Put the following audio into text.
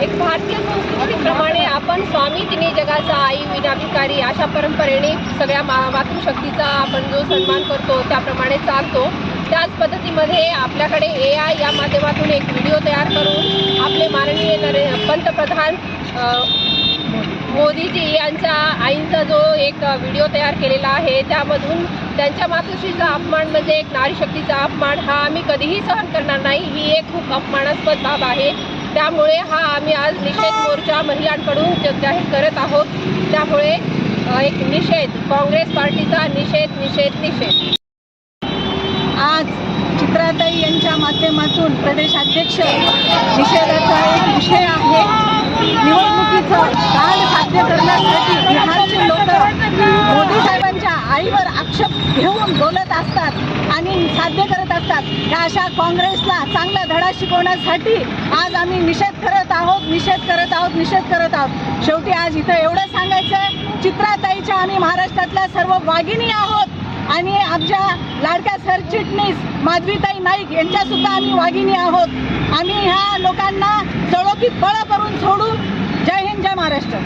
एक भारतीय संस्कृतीप्रमाणे आपण स्वामी तिन्ही जगाचा आई विना भिकारी अशा परंपरेने सगळ्या मातृशक्तीचा आपण जो सन्मान करतो त्याप्रमाणे चालतो। त्याच पद्धतीमध्ये आपल्याकडे AI या माध्यमातून एक व्हिडिओ तयार करून आपले माननीय पंतप्रधान मोदीजी यांच्या आईंचा जो एक व्हिडिओ तयार केलेला आहे, त्यामधून त्यांच्या मातृश्रीचा अपमान म्हणजे एक नारी शक्तीचा अपमान हा आम्ही कधीही सहन करणार नाही। ही एक खूप अपमानास्पद बाब आहे। त्यामुळे हा आम्ही आज निषेध मोर्चा महिलांकडून जाहीर करत आहोत। त्यामुळे एक निषेध, काँग्रेस पार्टीचा निषेध। आज चित्राताई यांच्या माध्यमातून प्रदेशाध्यक्ष निषेधाचा एक विषय आहे। निवडणुकीचं काळ साध्य करण्यासाठी बिहारचे लोक मोदी साहेबांच्या आईवर आक्षेप घेऊन बोलत असतात आणि साध्य करत असतात। ह्या अशा काँग्रेसला चांगला धडा शिकवण्यासाठी आज आम्ही निषेध करत आहोत। शेवटी आज इथं एवढं सांगायचं, चित्राताईच्या आम्ही महाराष्ट्रातल्या सर्व वाघिणी आहोत आणि आमच्या लाडक्या सरचिटणीस माधवीताई नाईक यांच्या सुद्धा आम्ही वाघिणी आहोत। आम्ही ह्या लोकांना चळोकीत बळ करून सोडू। जय हिंद, जय महाराष्ट्र।